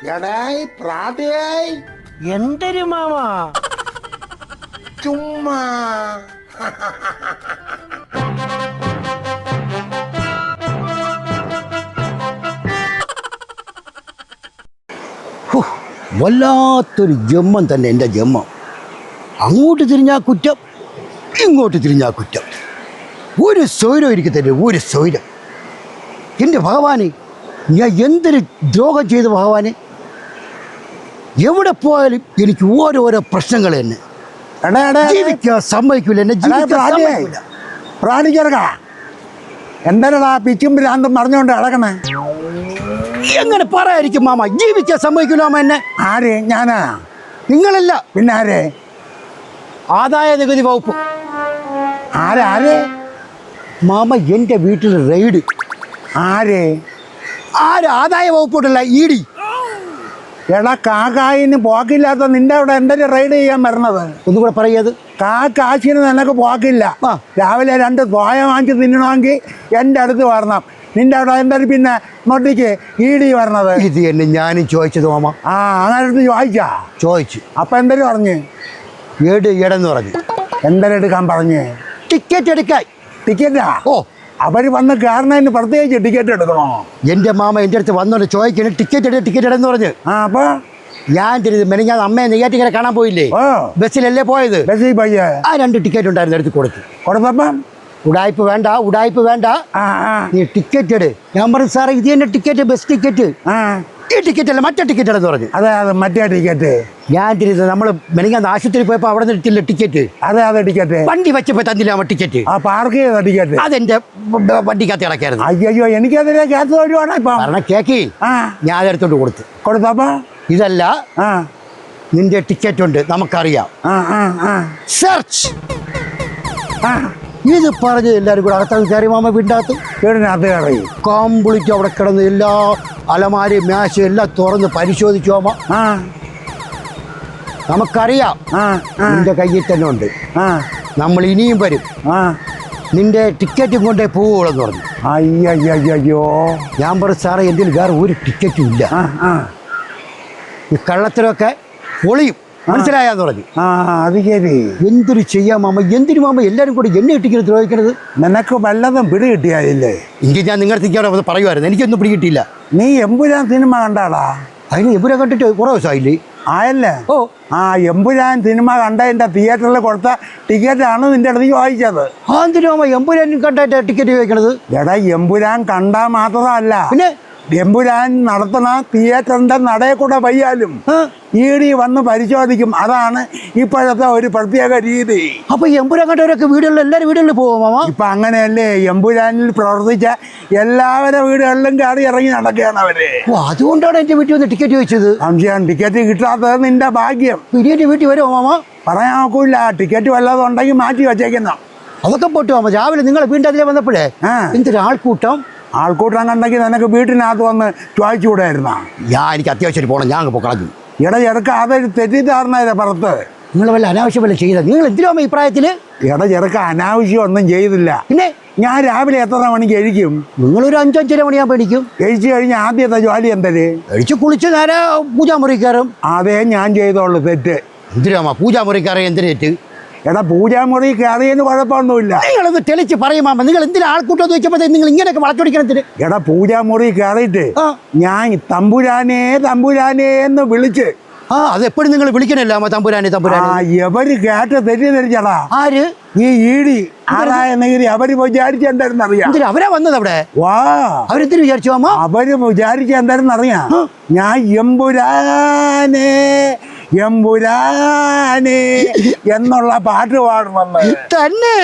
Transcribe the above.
എടായി പ്രാതയായി എന്തൊരു മാമ ചുമ്മാ വല്ലാത്തൊരു ജന്മം തന്നെ എൻ്റെ ജന്മം. അങ്ങോട്ട് തിരിഞ്ഞാൽ കുറ്റം, ഇങ്ങോട്ട് തിരിഞ്ഞാൽ കുറ്റം. ഒരു സ്വൈരം എനിക്ക് തന്നെ, ഒരു സ്വൈരം. എൻ്റെ ഭഗവാനെ, ഞാൻ എന്തൊരു ദ്രോഹം ചെയ്തു ഭഗവാനെ. എവിടെ പോയാലും എനിക്ക് ഓരോരോ പ്രശ്നങ്ങൾ തന്നെ. ജീവിക്കാൻ സമ്മതിക്കില്ല എന്നെ, ജീവിക്കാൻ പ്രാണിച്ചെറുക്ക എന്തായാലും പിച്ചും ഭ്രാന്തും പറഞ്ഞുകൊണ്ട് കിടക്കണേ. എങ്ങനെ പറയായിരിക്കും മാമ, ജീവിക്കാൻ സമ്മതിക്കില്ല മാമ എന്നെ. ആര്? ഞാനാ? നിങ്ങളല്ല, പിന്നെ ആര്? ആദായ നികുതി വകുപ്പ്. ആര്? മാമ എൻ്റെ വീട്ടിൽ റെയ്ഡ്. ആര്? ആദായ വകുപ്പോട്ടല്ല, ഇ.ഡി. എടാ, കാക്കായിന് പോക്കില്ലാത്ത നിന്റെ അവിടെ എന്തൊരു റൈഡ് ചെയ്യാൻ വരണത്? ഒന്നുകൂടെ പറയത്. കാശിന് നിനക്ക് പോക്കില്ല. രാവിലെ 2 തോയ വാങ്ങിച്ച് തിന്നണമെങ്കിൽ എൻ്റെ അടുത്ത് വരണം. നിന്റെ അവിടെ എന്തൊരു പിന്നെ നോട്ടിക്ക് ഇ.ഡി വരണത്? ഇത് തന്നെ ഞാനും ചോദിച്ചത് മാമ. അങ്ങനെ അടുത്ത് ചോദിച്ചു. അപ്പം എന്തൊരു പറഞ്ഞു? എടെന്ന് പറഞ്ഞു. എന്തെടുക്കാൻ പറഞ്ഞ്? ടിക്കറ്റ് എടുക്കാൻ. ടിക്കറ്റാ? ഓ, അവർ വന്ന് കയറുന്നതിന് പ്രത്യേകിച്ച് ടിക്കറ്റ് എടുക്കണോ? എൻ്റെ മാമ എൻ്റെ അടുത്ത് വന്നോണ്ട് ചോദിക്കണം ടിക്കറ്റ് എന്ന് പറഞ്ഞു. അപ്പോൾ ഞാൻ മെനഞ്ഞാൽ അമ്മയെ നെയ്യാറ്റിക്കര കാണാൻ പോയില്ലേ? ബസ്സിലല്ലേ പോയത്? ബസ്സിൽ പോയി. 2 ടിക്കറ്റ് ഉണ്ടായിരുന്നു, എടുത്ത് കൊടുത്തപ്പം ഉടായ്പ വേണ്ട, നീ ടിക്കറ്റ് എടു. ഞാൻ പറഞ്ഞു സാറേ, ഇത് തന്നെ ടിക്കറ്റ്, ബസ് ടിക്കറ്റ്. ഈ ടിക്കറ്റ് അല്ല, മറ്റേ ടിക്കറ്റ് എന്ന് പറഞ്ഞു. അതെ, മറ്റേ ടിക്കറ്റ്. ഞാൻ നമ്മൾ മെനഞ്ഞാന്ന് ആശുപത്രി പോയപ്പോൾ അവിടെ നിന്ന് ഇട്ടില്ല ടിക്കറ്റ്. അതെ ടിക്കറ്റ്. വണ്ടി വെച്ചപ്പോൾ തന്നില്ല ടിക്കറ്റ്. പാർക്ക് ചെയ്ത ടിക്കറ്റ് അതെന്റെ വണ്ടിക്കകത്ത് കിടക്കായിരുന്നു. അയ്യോ, എനിക്കതിനെ കേട്ടത് ഒരുപാട്. കാരണം കേക്കി ഞാൻ അതെടുത്തോണ്ട് കൊടുത്തപ്പോ ഇതല്ല, നിന്റെ ടിക്കറ്റ് ഉണ്ട്, നമുക്കറിയാം, സെർച്ച്. ഇത് പറഞ്ഞ് എല്ലാവരും കൂടെ അകത്തത് കയറി മാമ. വീടിനകത്ത് കയറി കംപ്ലീറ്റ് അവിടെ കിടന്ന് എല്ലാ അലമാരി മേശ എല്ലാം തുറന്ന് പരിശോധിച്ചു മാമ. നമുക്കറിയാം നിന്റെ കയ്യിൽ തന്നെ ഉണ്ട്, നമ്മൾ ഇനിയും വരും, നിന്റെ ടിക്കറ്റും കൊണ്ടേ പോവുള്ളെന്ന് പറഞ്ഞു. അയ്യോ, ഞാൻ പറഞ്ഞു സാറേ, എൻ്റെ വേറെ ഒരു ടിക്കറ്റും ഇല്ല, ഈ കള്ളത്തിലൊക്കെ പൊളിയും, മനസ്സിലായാന്ന് പറഞ്ഞു. അത് ശരി. എന്തൊരു ചെയ്യാം മാമ, എന്തിനു മാമ എല്ലാവരും കൂടി എന്നെ ഇട്ടിങ്ങനെ ദ്രോഹിക്കണത്? നിനക്ക് വല്ലതും പിടി കിട്ടിയായില്ലേ? എങ്കിൽ ഞാൻ നിങ്ങളുടെ തിരിക്കാതെ പറയുമായിരുന്നു, എനിക്കൊന്നും പിടി കിട്ടിയില്ല. നീ എമ്പുരാൻ സിനിമ കണ്ടാടാ? അതിന് എമ്പുരാൻ കണ്ടിട്ട് കുറേ ദിവസമായില്ലേ? ആയല്ലേ? എമ്പുരാൻ സിനിമ കണ്ടതിൻ്റെ തിയേറ്ററിൽ കൊടുത്ത ടിക്കറ്റാണ് നിന്റെ അടുത്ത് ചോദിച്ചത്. എന്തിനു മാമ എമ്പുരാൻ കണ്ടായിട്ട് ടിക്കറ്റ് ചോദിക്കണത്? എടാ, എമ്പുരാൻ കണ്ടാൽ മാത്രമല്ല, പിന്നെ എമ്പുരാൻ നടത്തുന്ന തിയേറ്ററിന്റെ നടയെ കൂടെ വയ്യാലും ഇ.ഡി വന്ന് പരിശോധിക്കും. അതാണ് ഇപ്പോഴത്തെ ഒരു പ്രത്യേക രീതി. അപ്പൊ എമ്പുരാൻ കണ്ടവരൊക്കെ വീടുകളിൽ, എല്ലാവരും വീടുകളിൽ പോകും മാമ. ഇപ്പൊ അങ്ങനെയല്ലേ? എമ്പുരാനിൽ പ്രവർത്തിച്ച എല്ലാവരുടെ വീടുകളിലും കയറി ഇറങ്ങി നടക്കുകയാണ് അവര്. അതുകൊണ്ടാണ് എന്റെ വീട്ടിൽ വന്ന് ടിക്കറ്റ് ചോദിച്ചത്. സംശയം. ടിക്കറ്റ് കിട്ടാത്തത് നിന്റെ ഭാഗ്യം. പിന്നീട് വീട്ടിൽ വരുമോ മാമ? പറയാൻ നോക്കൂല. ടിക്കറ്റ് വല്ലതും ഉണ്ടെങ്കിൽ മാറ്റി വെച്ചേക്കുന്ന. അതൊക്കെ പോട്ടു മാമ. രാവിലെ നിങ്ങൾ വീണ്ടും അതിലെ വന്നപ്പോഴേ എന്തൊരാൾക്കൂട്ടം. ആൾക്കൂട്ടം കണ്ടെങ്കിൽ നിനക്ക് വീട്ടിനകത്ത് വന്ന് ചോദിച്ചുകൂടായിരുന്ന? എനിക്ക് അത്യാവശ്യം പോകണം, ഞാൻ അങ്ങ് കളഞ്ഞു. ചെറുക്ക, അതൊരു തെറ്റിദ്ധാരണയുടെ പുറത്ത്. നിങ്ങൾ വല്ല അനാവശ്യം വല്ല ചെയ്ത? നിങ്ങൾ എന്തിനാ ഈ പ്രായത്തില്? ചെറുക്ക, അനാവശ്യം ഒന്നും ചെയ്തില്ല. പിന്നെ ഞാൻ രാവിലെ എത്ര മണിക്ക് കഴിക്കും? നിങ്ങളൊരു 5-5:30 മണിയാകുമ്പോൾ എണീക്കും. കഴിച്ചു കഴിഞ്ഞ് ആദ്യത്തെ ജോലി എന്തര്? കഴിച്ച് കുളിച്ച് നേരെ പൂജാമുറി കയറും. അതേ ഞാൻ ചെയ്തോളൂ തെറ്റ്. എന്തിനാ പൂജാമുറി കയറി? എന്തിനേറ്റ്? എടാ, പൂജാമുറി കയറിയതിന് കുഴപ്പമൊന്നുമില്ല. നിങ്ങളൊന്ന് തെളിച്ച് പറയുമാമ. നിങ്ങൾ എന്തിനാ ആൾക്കൂട്ടം ചോദിച്ചപ്പോൾ നിങ്ങൾ ഇങ്ങനെയൊക്കെ വളച്ചൊടിക്കണത്തിന്? എടാ, പൂജാമുറി കയറിയിട്ട് ഞാൻ തമ്പുരാനേ എന്ന് വിളിച്ച്. അതെപ്പോഴും നിങ്ങൾ വിളിക്കണല്ലോ തമ്പുരാനെ തമ്പുരാനെ. എവര് കേട്ട് തെറ്റിദ്ധരിച്ചടാ. ആര്? ഈ ഇ.ഡി ആദായ നികുതി. അവര് വിചാരിച്ച എന്തായിരുന്നറിയാം? അവരാ വന്നത് അവിടെ. അവരെന്തിനു വിചാരിച്ചു മാമ? അവര് വിചാരിച്ച എന്തായിരുന്നറിയാം? ഞാൻ എമ്പുരാനേ എന്നുള്ള പാട്ട് പാടുമെന്ന് തന്നെ.